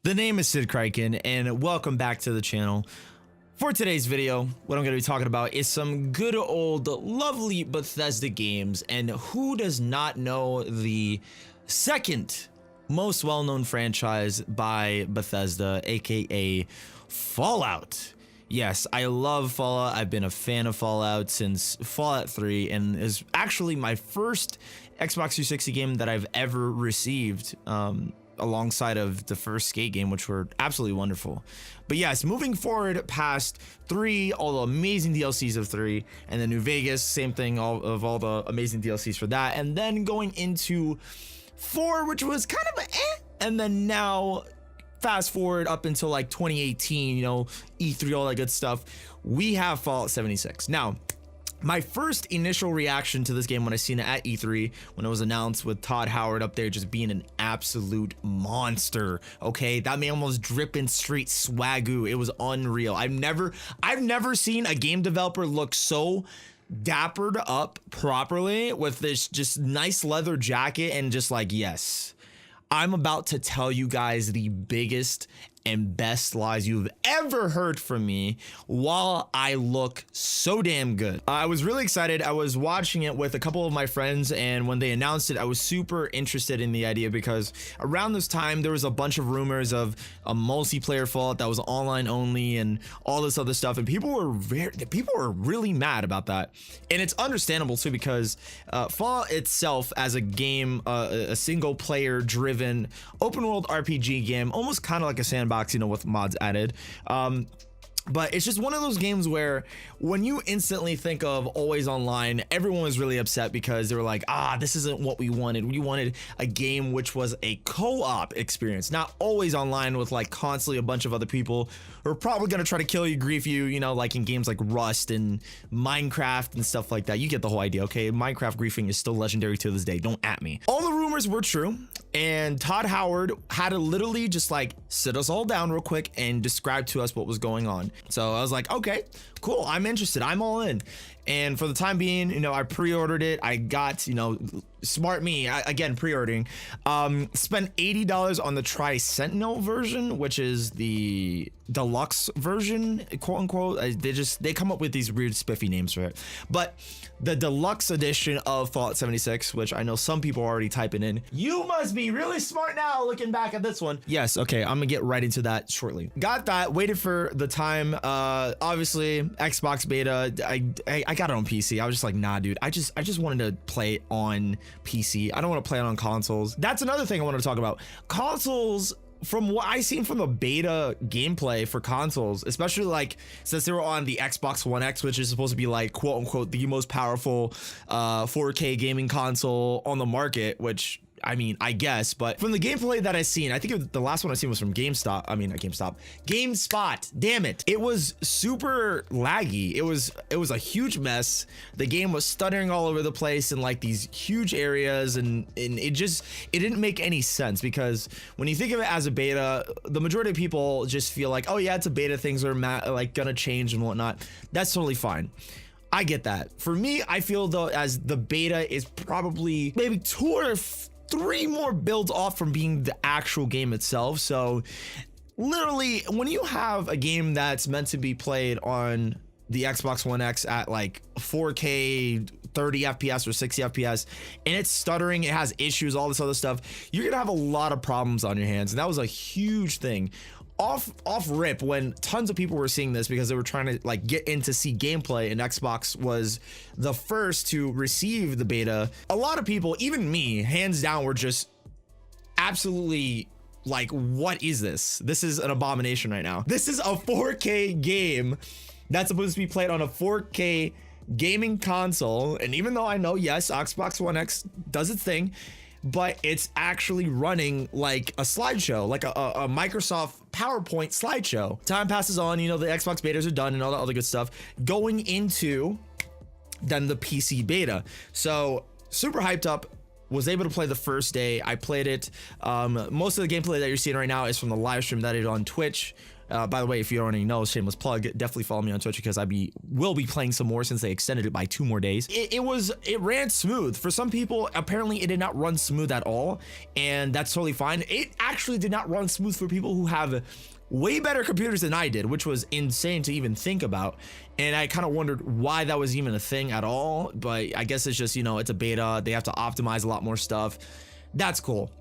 The name is Sidkriken, and welcome back to the channel. For today's video, what I'm going to be talking about is some good old lovely Bethesda games, and who does not know the second most well-known franchise by Bethesda, aka Fallout. Yes, I love Fallout. I've been a fan of Fallout since Fallout 3, and is actually my first Xbox 360 game that I've ever received, alongside of the first Skate game, which were absolutely wonderful. But yes, moving forward past 3, all the amazing DLCs of 3, and then New Vegas, same thing, all the amazing DLCs for that, and then going into 4, which was kind of and then now fast forward up until like 2018, you know, E3, all that good stuff, we have Fallout 76. Now, my first initial reaction to this game when I seen it at E3, when it was announced with Todd Howard up there just being an absolute monster, okay? That man was dripping straight swagoo. It was unreal. I've never seen a game developer look so dappered up properly with this just nice leather jacket and just like, yes, I'm about to tell you guys the biggest and best lies you've ever heard from me while I look so damn good. I was really excited. I was watching it with a couple of my friends, and when they announced it, I was super interested in the idea because around this time there was a bunch of rumors of a multiplayer Fallout that was online only and all this other stuff, and people were really mad about that. And it's understandable too, because Fallout itself as a game, a single player driven open world RPG game, almost kind of like a sandbox, you know, with mods added, but it's just one of those games where when you instantly think of always online, everyone was really upset because they were like, this isn't what we wanted. We wanted a game which was a co-op experience, not always online with like constantly a bunch of other people who are probably going to try to kill you, grief you, you know, like in games like Rust and Minecraft and stuff like that. You get the whole idea, okay? Minecraft griefing is still legendary to this day. Don't at me. All the rumors were true, and Todd Howard had to literally just like sit us all down real quick and describe to us what was going on. So I was like, okay, cool, I'm interested, I'm all in. And for the time being, you know, I pre-ordered it. I got, you know, smart me, again, pre-ordering, spent $80 on the Tri-Sentinel version, which is the deluxe version, quote unquote. They come up with these weird spiffy names for it, but the deluxe edition of Fallout 76, which I know some people are already typing in, you must be really smart now looking back at this one. Yes, okay, I'm gonna get right into that shortly. Got that, waited for the time, obviously Xbox beta. I got it on PC. I was just like, nah, dude, I just wanted to play it on PC. I don't want to play it on consoles. That's another thing I want to talk about. Consoles, from what I seen from the beta gameplay for consoles, especially like since they were on the Xbox One X, which is supposed to be like quote unquote the most powerful 4K gaming console on the market, which I mean, I guess, but from the gameplay that I seen, I think the last one I seen was from GameSpot. Damn it. It was super laggy. It was a huge mess. The game was stuttering all over the place in like these huge areas, and it didn't make any sense, because when you think of it as a beta, the majority of people just feel like, oh yeah, it's a beta, things are like gonna change and whatnot. That's totally fine. I get that. For me, I feel though, as the beta is probably maybe 2 or 3 more builds off from being the actual game itself. So literally, when you have a game that's meant to be played on the Xbox One X at like 4K 30 FPS or 60 FPS, and it's stuttering, it has issues, all this other stuff, you're gonna have a lot of problems on your hands. And that was a huge thing off rip when tons of people were seeing this, because they were trying to like get in to see gameplay, and Xbox was the first to receive the beta. A lot of people, even me, hands down, were just absolutely like, what is this? This is an abomination right now. This is a 4K game that's supposed to be played on a 4K gaming console, and even though I know, yes, Xbox One X does its thing, but it's actually running like a slideshow, like a Microsoft PowerPoint slideshow. Time passes on, you know, the Xbox betas are done and all that other good stuff, going into then the PC beta. So super hyped up, was able to play the first day. I played it. Most of the gameplay that you're seeing right now is from the live stream that I did on Twitch. By the way, if you don't already know, shameless plug, definitely follow me on Twitch because will be playing some more since they extended it by 2 more days. It ran smooth. For some people, apparently it did not run smooth at all, and that's totally fine. It actually did not run smooth for people who have way better computers than I did, which was insane to even think about. And I kind of wondered why that was even a thing at all, but I guess it's just, you know, it's a beta. They have to optimize a lot more stuff. That's cool.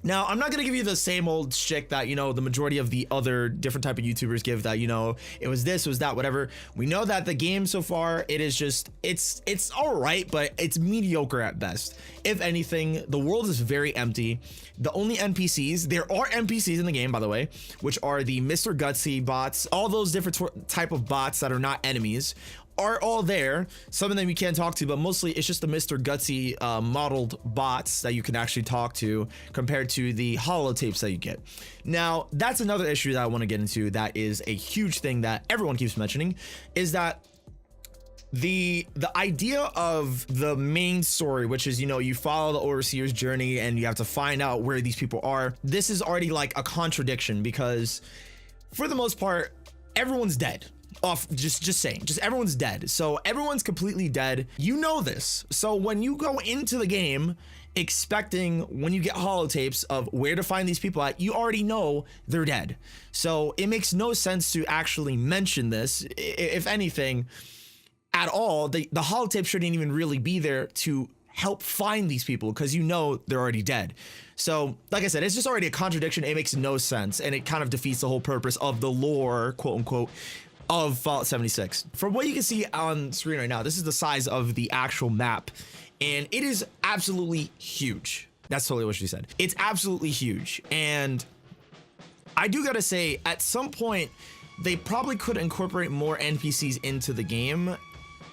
Now, I'm not going to give you the same old shtick that, you know, the majority of the other different type of YouTubers give, that, you know, it was this, it was that, whatever. We know that the game so far, it is just, it's all right, but it's mediocre at best. If anything, the world is very empty. The only NPCs, there are NPCs in the game, by the way, which are the Mr. Gutsy bots, all those different type of bots that are not enemies, are all there. Some of them you can't talk to, but mostly it's just the Mr. Gutsy modeled bots that you can actually talk to compared to the holotapes that you get. Now, that's another issue that I want to get into. That is a huge thing that everyone keeps mentioning, is that the idea of the main story, which is, you know, you follow the overseer's journey and you have to find out where these people are. This is already like a contradiction because for the most part, everyone's dead. Just saying, everyone's dead. So everyone's completely dead. You know this. So when you go into the game expecting, when you get holotapes of where to find these people at, you already know they're dead. So it makes no sense to actually mention this. If anything at all, the holotape shouldn't even really be there to help find these people because you know they're already dead. So like I said, it's just already a contradiction. It makes no sense, and it kind of defeats the whole purpose of the lore, quote unquote, of Fallout 76. From what you can see on screen right now, this is the size of the actual map, and it is absolutely huge. That's totally what she said. It's absolutely huge. And I do gotta say, at some point, they probably could incorporate more NPCs into the game.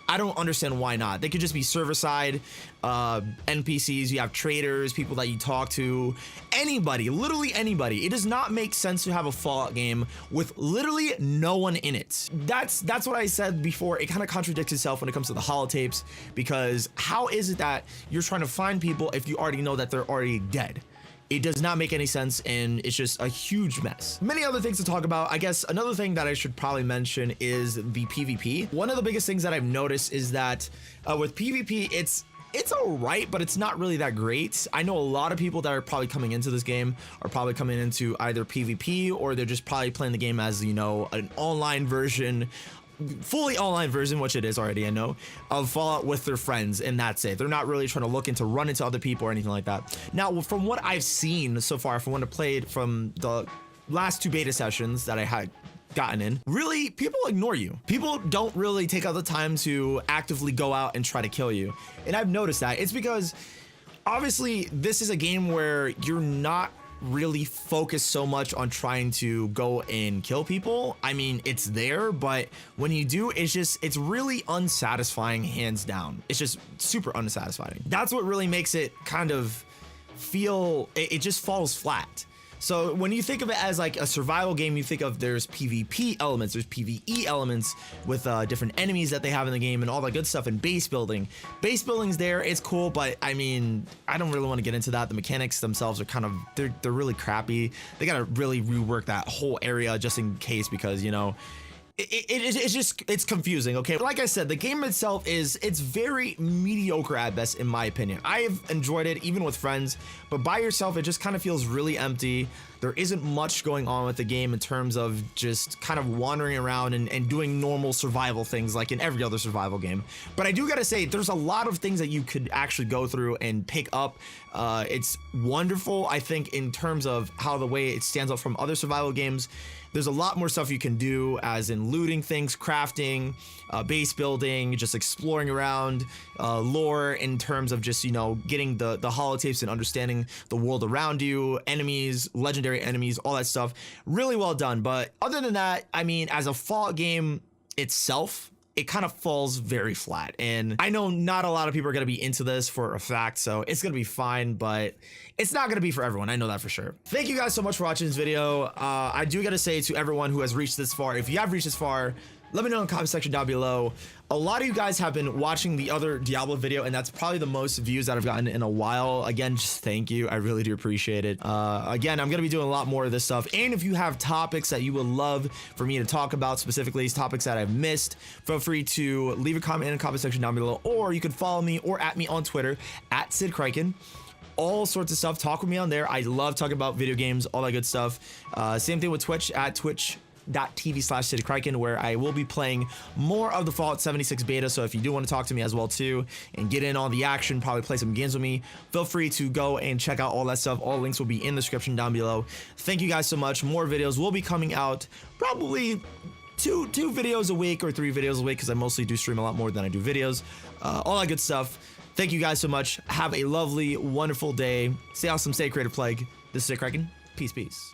I don't understand why not. They could just be server-side NPCs. You have traders, people that you talk to, anybody, literally anybody. It does not make sense to have a Fallout game with literally no one in it. That's what I said before. It kind of contradicts itself when it comes to the holotapes, because how is it that you're trying to find people if you already know that they're already dead? It does not make any sense, and it's just a huge mess. Many other things to talk about. I guess another thing that I should probably mention is the PvP. One of the biggest things that I've noticed is that with PvP, it's all right, but it's not really that great. I know a lot of people that are probably coming into this game are probably coming into either PvP, or they're just probably playing the game as, you know, an online version, fully online version, which it is already, I know, of Fallout with their friends, and that's it. They're not really trying to look into run into other people or anything like that. Now, from what I've seen so far, from when I played from the last 2 beta sessions that I had gotten in, really, people ignore you. People don't really take out the time to actively go out and try to kill you. And I've noticed that. It's because obviously this is a game where you're not really focus so much on trying to go and kill people. I mean, it's there, but when you do, it's really unsatisfying, hands down. It's just super unsatisfying. That's what really makes it kind of feel, it just falls flat. So when you think of it as like a survival game, you think of there's PvP elements, there's PvE elements with different enemies that they have in the game and all that good stuff, and base building. Base building's there, it's cool, but I mean, I don't really want to get into that. The mechanics themselves are kind of, they're really crappy. They gotta really rework that whole area just in case, because, you know, it's confusing. Okay, like I said, the game itself it's very mediocre at best, in my opinion. I've enjoyed it even with friends, but by yourself it just kind of feels really empty. There isn't much going on with the game in terms of just kind of wandering around and doing normal survival things like in every other survival game. But I do gotta say, there's a lot of things that you could actually go through and pick up. It's wonderful, I think, in terms of how the way it stands out from other survival games. There's a lot more stuff you can do, as in looting things, crafting, base building, just exploring around, lore in terms of just, you know, getting the holotapes and understanding the world around you, enemies, legendary enemies, all that stuff. Really well done. But other than that, I mean, as a Fallout game itself, it kind of falls very flat. And I know not a lot of people are going to be into this for a fact, so it's going to be fine, but it's not going to be for everyone. I know that for sure. Thank you guys so much for watching this video. I do got to say to everyone who has reached this far, if you have reached this far, Let me know in the comment section down below. A lot of you guys have been watching the other Diablo video, and that's probably the most views that I've gotten in a while. Again, just thank you. I really do appreciate it. Again, I'm going to be doing a lot more of this stuff. And if you have topics that you would love for me to talk about, specifically topics that I've missed, feel free to leave a comment in the comment section down below, or you can follow me or at me on Twitter at Sidkriken. All sorts of stuff. Talk with me on there. I love talking about video games, all that good stuff. Same thing with Twitch at twitch.tv/Sidkriken, where I will be playing more of the Fallout 76 beta. So if you do want to talk to me as well too and get in on the action, probably play some games with me, feel free to go and check out all that stuff. All links will be in the description down below. Thank you guys so much. More videos will be coming out, probably two videos a week or 3 videos a week, because I mostly do stream a lot more than I do videos. All that good stuff. Thank you guys so much. Have a lovely, wonderful day. Stay awesome, stay creative, plague. This is Sidkriken. Peace, peace.